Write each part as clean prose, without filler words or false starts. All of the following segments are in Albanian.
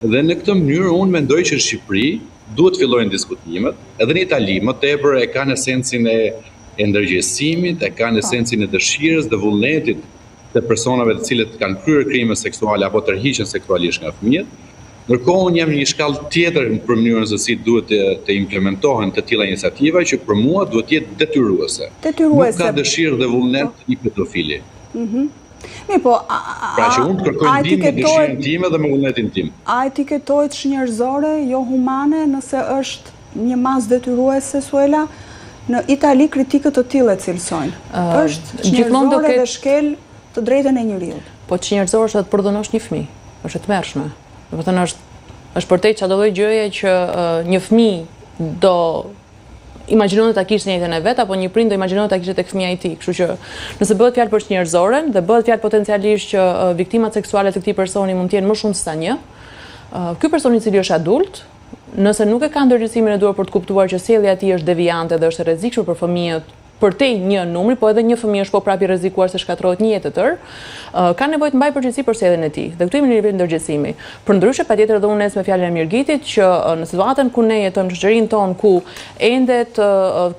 Dhe në këtë mënyrë unë mendoj që në Shqipëri duhet fillojnë diskutimet, edhe në Itali më tepër e kanë esencin e ndërgjegjësimit, e kanë esencin e dëshirës dhe vullnetit të personave të cilët kanë kryer krime seksuale apo tërhiqen seksualisht nga fëmijët. Ndërkohë unë jam në një shkallë tjetër për mënyrën se si duhet të implementohen të tilla iniciativa që për mua duhet të jetë detyruese. Nuk ka dëshirë dhe vullnet i pedofili. Mirë, po, pra që unë kërkoj ndihmë me dëshirën time dhe me vullnetin tim. A etiketohet shnjërzore, jo humane, nëse është një masë detyruese, Suela? Në Itali kritikët të tillë e cilësojnë. Është shnjërzore dhe shkel të drejtën e njeriut. Po shnjërzore është të përdhënosh një fëmijë, është e tmerrshme. Do të thënë është përtej çdo lloj gjëje që një fëmijë do imagjinohet ta kishte njëjtën e vet apo një prind do imagjinohet ta kishte tek fëmia i tij. Kështu që nëse bëhet fjalë për shnjërzoren dhe bëhet fjalë potencialisht që viktimat seksuale të këtij personi mund të jenë më shumë se sa një, ky person i cili është adult, nëse nuk e ka ndërgjegjësimin e duhur për të kuptuar që sjellja e tij është deviante dhe është e rrezikshme për fëmijët, përtej një numri, po edhe një fëmijë është po prapë i rrezikuar se shkatërrohet një jetë të tërë, ka nevojë të mbajë përgjegjësi për sjelljen e tij. Dhe këtu jemi në nivel ndërgjegjësimi. Përndryshe, patjetër edhe unë me fjalën e Mirgitit që në situatën ku ne jetojmë në shoqërinë tonë ku ende të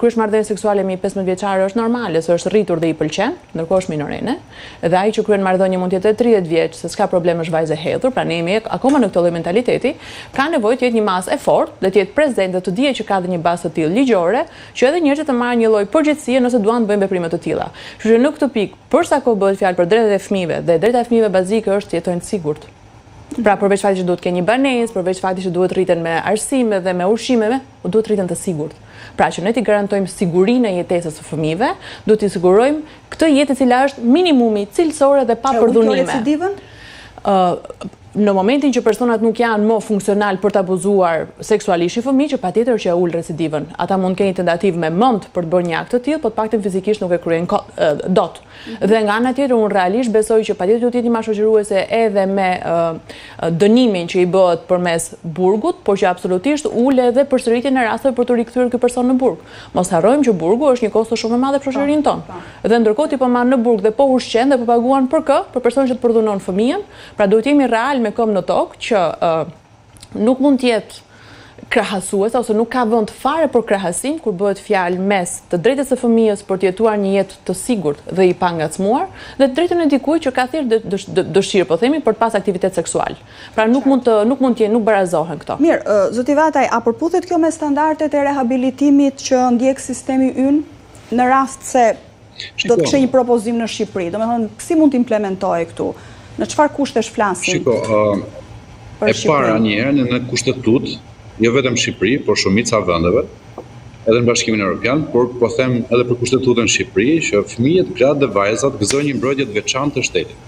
kryesh marrëdhënie seksuale me 15 vjeçare është normale, se është rritur dhe i pëlqen, ndërkohë është minorene, dhe ai që kryen marrëdhënie mund të jetë 30 vjeç, se s'ka problem është vajzë e hedhur, pra ne jemi akoma në këtë lloj mentaliteti, ka nevojë të jetë një masë e fortë dhe të jetë prezente, të dihet që ka dhe një bazë të tillë ligjore, që edhe njerëzit të marrin një lloj përgjegjësie nëse duan të bëjnë veprime të tilla. Kështu që në këtë pikë, për sa kohë bëhet fjalë për drejtat e fëmijëve dhe drejta e fëmijëve bazike është të jetojnë të sigurt. Pra përveç faktit që duhet të kenë një banesë, përveç faktit që duhet rriten me arsime dhe me ushqimeve, duhet të rriten të sigurt. Pra që ne t'i garantojmë sigurinë e jetesës së fëmijëve, duhet t'i sigurojmë këtë jetë e cila është minimumi cilësore dhe pa përdhunime. Në momentin që personat nuk janë më funksional për të abuzuar seksualisht një fëmijë, që patjetër që e ul recidivën. Ata mund të kenë tentativë me mend për të bërë një akt të tillë, por të paktën fizikisht nuk e kryejnë dot. Dhe nga ana tjetër unë realisht besoj që patjetër duhet të jetë një masë shoqëruese edhe me dënimin që i bëhet përmes burgut, por që absolutisht ule edhe përsëritjen e rasteve për të rikthyer ky person në burg. Mos harrojmë që burgu është një kosto shumë e madhe për shoqërinë tonë. Dhe ndërkohë ti po marr në burg dhe po ushqen dhe po paguan për kë? Për personin që të përdhunon fëmijën, pra duhet jemi real me këmbë në tokë që nuk mund të jetë krahasuese ose nuk ka vend fare për krahasim kur bëhet fjalë mes të drejtës së fëmijës për të jetuar një jetë të sigurt dhe i pangacmuar dhe të drejtën e dikujt që ka thjesht dëshirë, po themi, për të pas aktivitet seksual. Pra nuk mund të nuk barazohen këto. Mirë, zoti Vataj, a përputhet kjo me standardet e rehabilitimit që ndjek sistemi ynë në rast se do të kishte një propozim në Shqipëri? Domethënë, si mund të implementohej këtu? Në çfarë kushtesh flasim? E para njëherë në kushtetut, jo vetëm Shqipëri, por shumica vendeve, edhe në Bashkimin Evropian, por po them edhe për kushtetutën në Shqipëri, që fëmijët, gratë dhe vajzat gëzojnë një mbrojtje të veçantë të shtetit.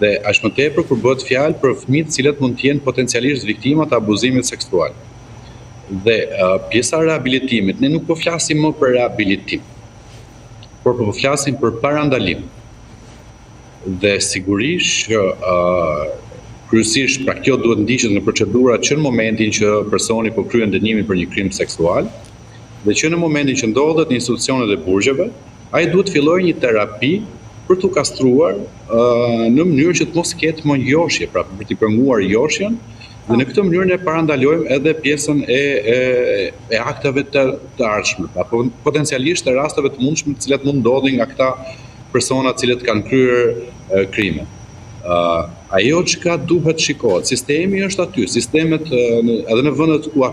Dhe aq më tepër kur bëhet fjalë për fëmijët të cilët mund të jenë potencialisht viktima të abuzimit seksual. Dhe pjesa e rehabilitimit, ne nuk po flasim më për rehabilitim, por po flasim për parandalim. Dhe sigurisht që kryesisht pra kjo duhet ndiqet në procedurat që në momentin që personi po kryen dënimin për një krim seksual dhe që në momentin që ndodhet në institucionet e burgjeve, ai duhet fillojë një terapi për t'u kastruar në mënyrë që të mos ketë më njohje, pra për t'i penguar njohjen, dhe në këtë mënyrë ne parandalojmë edhe pjesën e akteve të ardhshme, apo potencialisht të rasteve të mundshme të cilat mund ndodhin nga këta persona të cilët kanë kryer krime. Ajo çka duhet shikohet, sistemi është aty, sistemet edhe në vendet ku